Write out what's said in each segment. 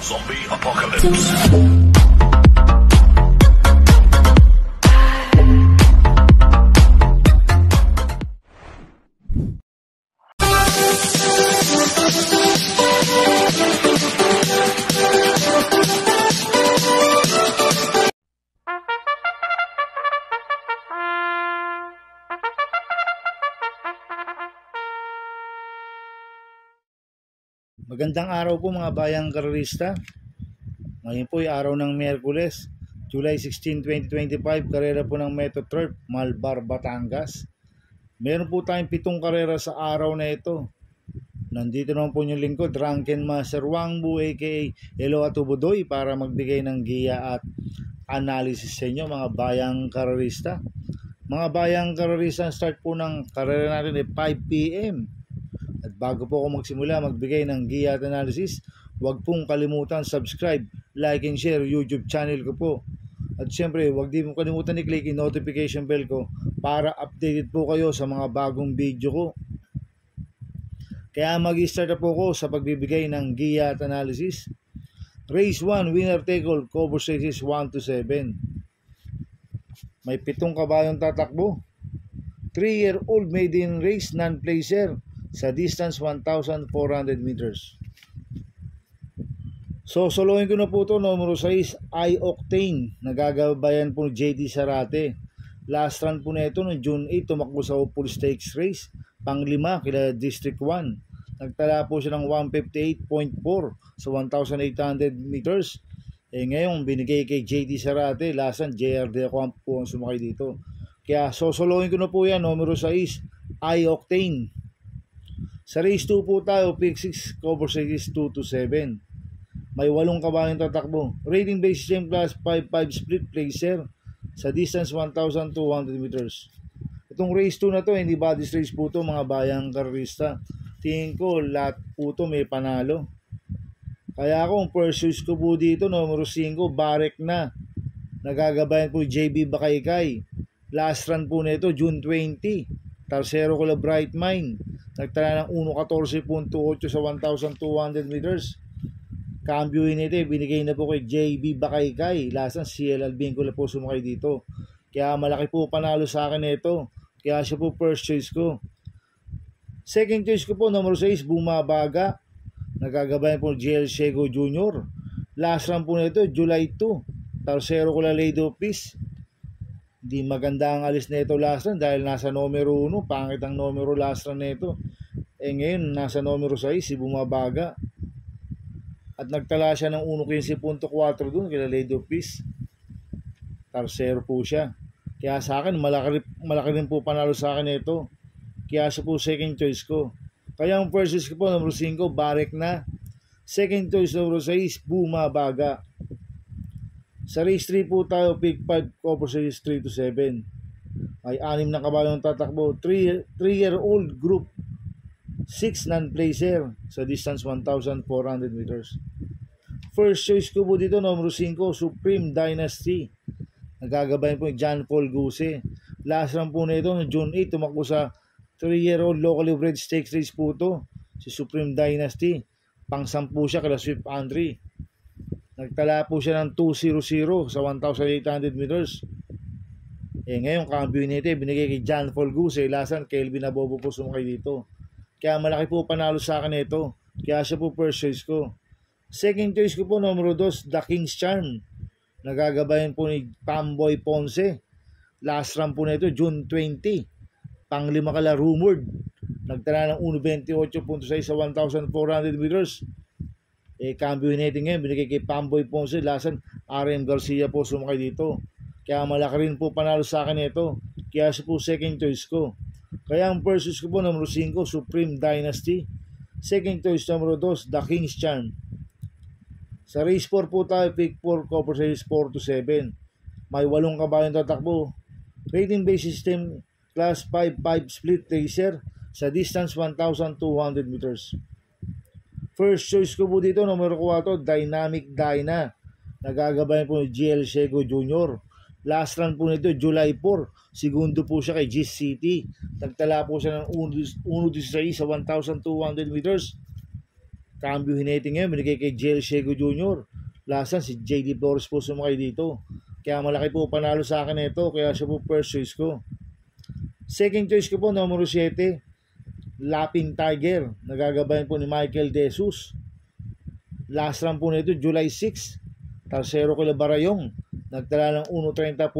Zombie Apocalypse. Magandang araw po mga bayang karerista. Ngayon po ay araw ng Miyerkules, July 16, 2025, karera po ng Metro Turf, Malbar, Batangas. Meron po tayong 7 karera sa araw na ito. Nandito naman po yung lingkod, Drunken Master Wangbu aka Elo Atubudoy para magbigay ng giya at analysis sa inyo mga bayang karerista. Mga bayang karerista, start po ng karera natin ay 5 PM. At bago po ako magsimula magbigay ng giya at analysis, huwag pong kalimutan subscribe, like and share YouTube channel ko po. At syempre, huwag din mo kalimutan i-click yung notification bell ko para updated po kayo sa mga bagong video ko. Kaya mag-start na po ako sa pagbibigay ng giya at analysis. Race 1, winner take all, cover races 1 to 7. May 7 kabayong tatakbo. 3-year-old maiden race, non-placer, sa distance 1,400 meters. So, solohin ko na po ito, numero 6, I-Octane. Nagagabayan po JD Sarate. Last run po na ito noong June 8, tumakbo sa Opal Stakes Race. Pang-5, kila District 1. Nagtala po siya ng 158.4 sa 1,800 meters. Ngayon, binigay kay JD Sarate. Last run, JRD ako po ang sumakay dito. Kaya, solohin ko na po yan, numero 6, I-Octane. Sa race 2 po tayo, pick 6, cover races 2 to 7. May 8 kabayong tatakbo. Rating base same class 5-5 split placer sa distance 1,200 meters. Itong race 2 na to, hindi bodies race po to mga bayang karerista. Tingin ko lahat po to may panalo. Kaya akong first choice ko po dito, numero 5, Barek na. Nagagabayan po JB Bakaykay. Last run po nito, June 20. Tarsero ko la Bright Mind. Nagtala ng 1.14.28 sa 1,200 meters. Cambio nito, binigay na po kay JB Bakaykay. Lasan CL Albin ko na po sumakay dito. Kaya malaki po panalo sa akin nito. Kaya siya po first choice ko. Second choice ko po, number 6, Bumabaga. Nagagabayan po JL Shego Jr. Last run po nito, July 2. Tarsero ko la Lady of Peace. Di maganda ang alis na ito last run dahil nasa numero 1, pangit ang numero last run na ito. Ngayon, nasa numero 6, si Bumabaga. At nagtala siya ng 1.15.4 doon kila Lady of Peace. Tarsero po siya. Kaya sa akin, malaki rin po panalo sa akin ito. Kaya siya po second choice ko. Kaya ang first choice ko po, numero 5, Barek na. Second choice, numero 6, Bumabaga. Sa race 3 po tayo, pick 5, cover series 3 to 7. May 6 na kabayong tatakbo. 3-year-old group 6 non-placer sa distance 1,400 meters. First choice ko po dito, numero 5, Supreme Dynasty. Nagagabayan po yung John Paul Guse. Last run po na ito, June 8, tumakbo sa 3-year-old locally bred stakes race po ito. Si Supreme Dynasty. Pang-10 siya kala Swift Andre. Nagtala po siya ng 2.00 sa 1,800 meters. Ngayon, cambio nito, binigay kay John Paul Guse. Lasan, Kelvin Abobo po sumakay dito. Kaya malaki po panalo sa akin ito. Kaya siya po first choice ko. Second choice ko po, numero 2, The King's Charm. Nagagabayan po ni Pamboy Ponce. Last run po nito, June 20. Pang-5 kala Rumored. Nagtala ng 1.28.6 sa 1,400 meters. Cambio natin ngayon, binigay kay Pamboy Ponce. Lasan, RM Garcia po sumakay dito. Kaya malaki rin po panalo sa akin ito. Kaya siya po second choice ko. Kaya ang first choice ko po, numero 5, Supreme Dynasty. Second choice, numero 2, The King's Charm. Sa race 4 po tayo, pick 4, cover series 4 to 7. May 8 kabayong tatakbo. Rating base system, class 5-5 split racer sa distance 1,200 meters. First choice ko po dito, numero 4, Dynamic Dyna. Nagagabayan po ni GL Shego Jr. Last run po nito, July 4. Segundo po siya kay Gis City. Nagtala po siya ng 1.16 sa 1,200 meters. cambio hitting ngayon, binigay kay JL Shego Jr. Last si JD Flores po sumakay dito. Kaya malaki po panalo sa akin ito, kaya siya po first choice ko. Second choice ko po, numero 7, Lapping Tiger. Nagagabayan po ni Michael De Jesus. Last run po nito, July 6. Tarsero kila Barayong. Nagtala ng 1.30.4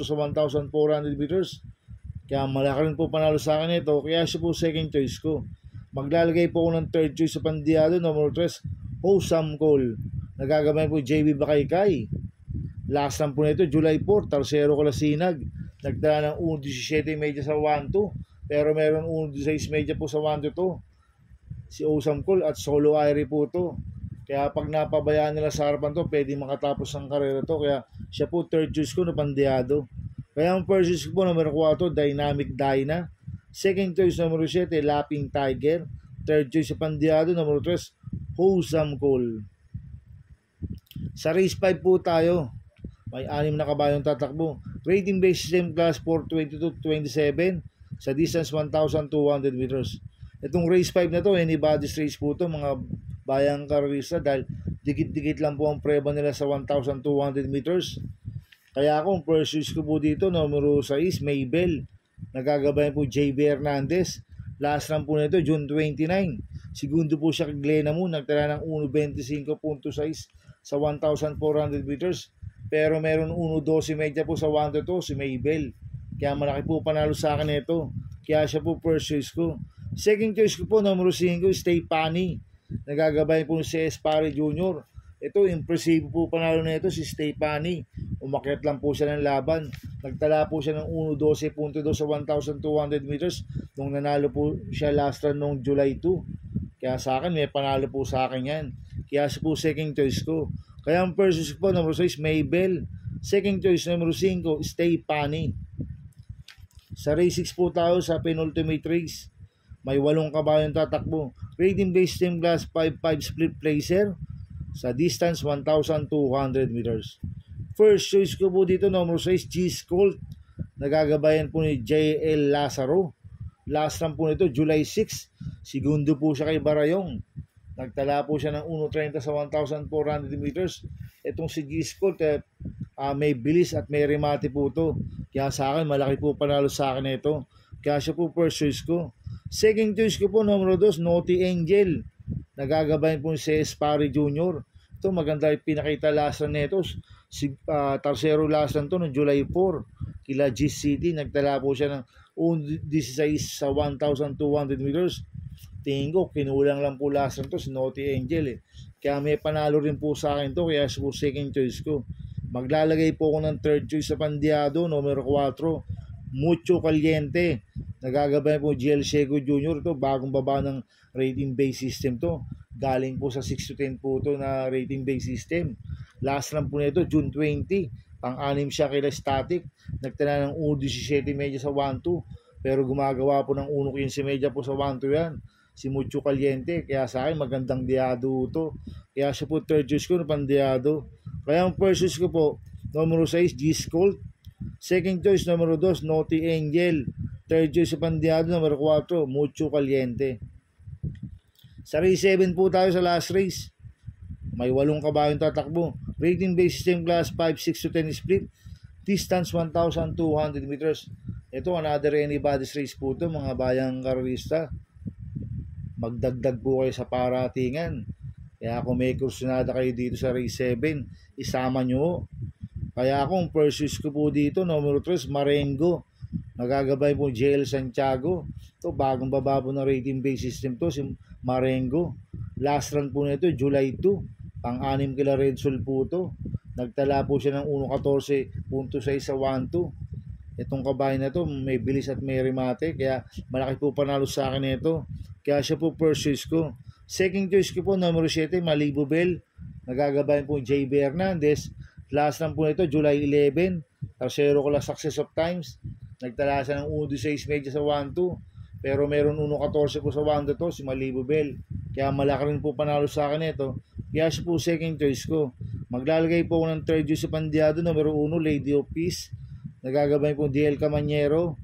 sa 1,400 meters. Kaya malaki rin po panalo sa akin ito, kaya siya po second choice ko. Maglalagay po ako ng third choice sa Pandiado, numero 3, Hosam Cole. Nagagabayan po JB Bakaykay. Last run po nito, July 4, Tarsero Kalasinag. Nagtala ng 1.17 medya sa 1-2. Pero meron 1.16 medya po sa 1-2. Si Hosam Cole at Solo Airy po to. Kaya pag napabayaan nila sa harapan to, pwede makatapos ang karera to. Kaya siya po third choice ko na Pandiado. Kaya ang first choice ko po, numero 4, Dynamic Dyna. Second choice, numero 7, Lapping Tiger. Third choice sa Pandiado, numero 3, Hosam Cole. Sa race 5 po tayo. May 6 na kabayong tatakbo. Rating base system class 422-27 sa distance 1,200 meters. Itong race 5 na to, anybody's race po to, mga bayang karerista, dahil dikit-dikit lang po ang preba nila sa 1,200 meters. Kaya ako, first choice ko po dito, numero 6, Maybell. Nagagabayan po JB Hernandez. Last run po nito, June 29. Segundo po siya kay Glenna Moon. Nagtala ng 1.25.6 sa 1,400 meters. Pero meron 1.12 medya po sa 1-2 si Maybell. Kaya malaki po panalo sa akin ito. Kaya siya po first choice ko. Second choice ko po, numero 5, Stay Pani. Nagagabayan po si Espari Jr. Ito, impressive po panalo na ito si Stay Pani. Umakyat lang po siya ng laban. Nagtala po siya ng 1.12.2 sa 1,200 meters nung nanalo po siya last run noong July 2. Kaya sa akin, may panalo po sa akin yan. Kaya siya po second choice ko. Kaya ang first choice po, number 6, Maybell. Second choice, number 5, Stay Pani. Sa race 6 po tayo sa penultimate race. May 8 kabayong tatakbo. Rating based team class 5-5 split placer sa distance 1,200 meters. First choice ko po dito, number 6, G-Colt. Nagagabayan po ni JL Lazaro. Last run po nito, July 6. Segundo po siya kay Barayong. Nagtala po siya ng 1.30 sa 1,400 meters. Itong si G-Colt, may bilis at may remate po to. Kaya sa akin, malaki po panalo sa akin ito. Kaya siya po first choice ko. Second choice ko po, number 2, Naughty Angel. Nagagabayan po si Espari Jr. Ito, maganda yung pinakita last run nito. Si Tarsero last run to noong July 4. Kila G City, nagtala po siya ng 1.16 sa 1,200 meters. Tingin ko, kinulang lang po last run to si Naughty Angel. Kaya may panalo rin po sa akin to, kaya po second choice ko. Maglalagay po ako ng third choice sa Pandiado, numero 4, Mucho Caliente. Nagagabayan po JL Shego Jr. Ito, bagong baba ng rating base system to. Galing po sa 6-10 po to na rating base system. Last run po nito, June 20. Pang-anim siya kila Static. Nagtala ng 1.17 medya sa 1-2. Pero gumagawa po ng 1.15 medya po sa 1-2 yan. Si Mucho Caliente. Kaya sa akin, magandang diado to. Kaya siya po third choice ko na Pandiado. Kaya ang first choice ko po, numero 6, G-Colt. Second choice, numero 2, Naughty Angel. Third choice sa Pandiado, numero 4, Mucho Caliente. Sa race 7 po tayo sa last race. May 8 kabayong tatakbo. Rating base system class 5-6-10 split. Distance 1,200 meters. Ito, another anybody's race po ito, mga bayang karerista. Magdagdag po kayo sa paratingan. Kaya kung may kursunada kayo dito sa race 7, isama nyo. Kaya akong first choice ko po dito, numero 3, Marengo. Nagagabay po JL Santiago. Ito, bagong bababo ng rating base system to, si Marengo. Last run po nito, July 2. Pang-anim kila Red Sol po to. Nagtala po siya ng 1.14.6 sa 1-2. Itong kabayan na to, may bilis at may remate. Kaya malaki po panalo sa akin ito. Kaya siya po first choice ko. Second choice ko po, numero 7, Malibu Bell. Nagagabayan po JB Hernandez. Last run po nito, July 11. Tarsero ko lang Success of Times. Nagtala siya ng 1.16 medya sa 1-2. Pero meron 1.14 po sa 1-2 si Malibu Bell. Kaya malaki rin po panalo sa akin ito. Kaya siya po second choice ko. Maglalagay po ako ng third choice sa Pandiado, numero 1, Lady of Peace. Nagagabay po DL Camanyero.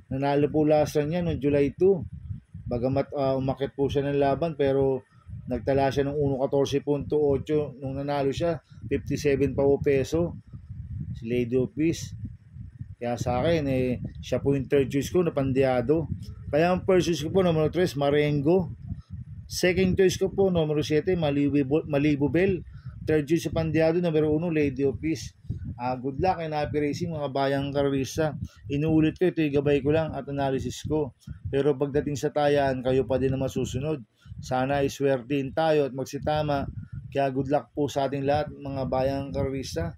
Nanalo po last run niya noong July 2. Bagamat umakit po siya ng laban, pero Nagtala siya ng 1.14.8 nung nanalo siya, 57 pa po peso. Si Lady of Peace. Kaya sa akin, siya po yung third choice ko na Pandiado. Kaya ang first choice ko po, numero 3, Marengo. Second choice ko po, numero 7, Malibubel. Third choice sa Pandiado, numero 1, Lady of Peace. Good luck and happy racing mga bayang karista. Inuulit ko, ito gabay ko lang at analysis ko. Pero pagdating sa tayan, kayo pa din na masusunod. Sana iswertein tayo at magsitama. Kaya good luck po sa ating lahat mga bayang karista.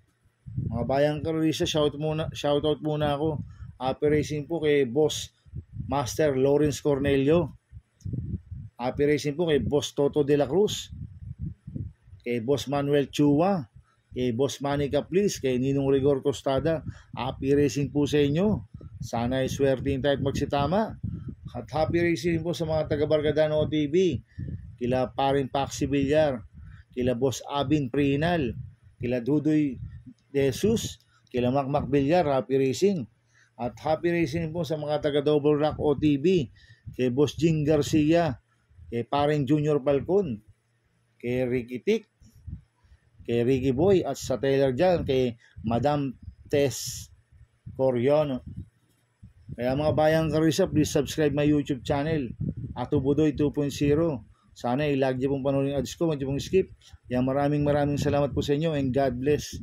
Mga bayang karista, shoutout muna ako. Happy racing po kay Boss Master Lawrence Cornelio. Happy racing po kay Boss Toto de la Cruz. Kay Boss Manuel Chua. Kay Boss Manny Caplis. Kay Ninong Rigor Costada. Happy racing po sa inyo. Sana iswertein tayo at magsitama. At happy racing po sa mga taga-Bargadano TV. Kila Paring Paxi Villar. Kila Boss Abin Prinal. Kila Dudoy Jesus. Kila Macmac Villar. Happy racing. At happy racing po sa mga taga-Double Rock OTV. Kay Boss Jing Garcia. Kay Paring Junior Balcon. Kay Ricky Tick. Kay Ricky Boy. At sa Taylor dyan. Kay Madam Tess Coriono. Kaya mga bayang karisa, please subscribe my YouTube channel, Ato Budoy 2.0. Sana i-like niyo pong panoorin yung ads ko, huwag niyo pong skip. Kaya maraming salamat po sa inyo and God bless.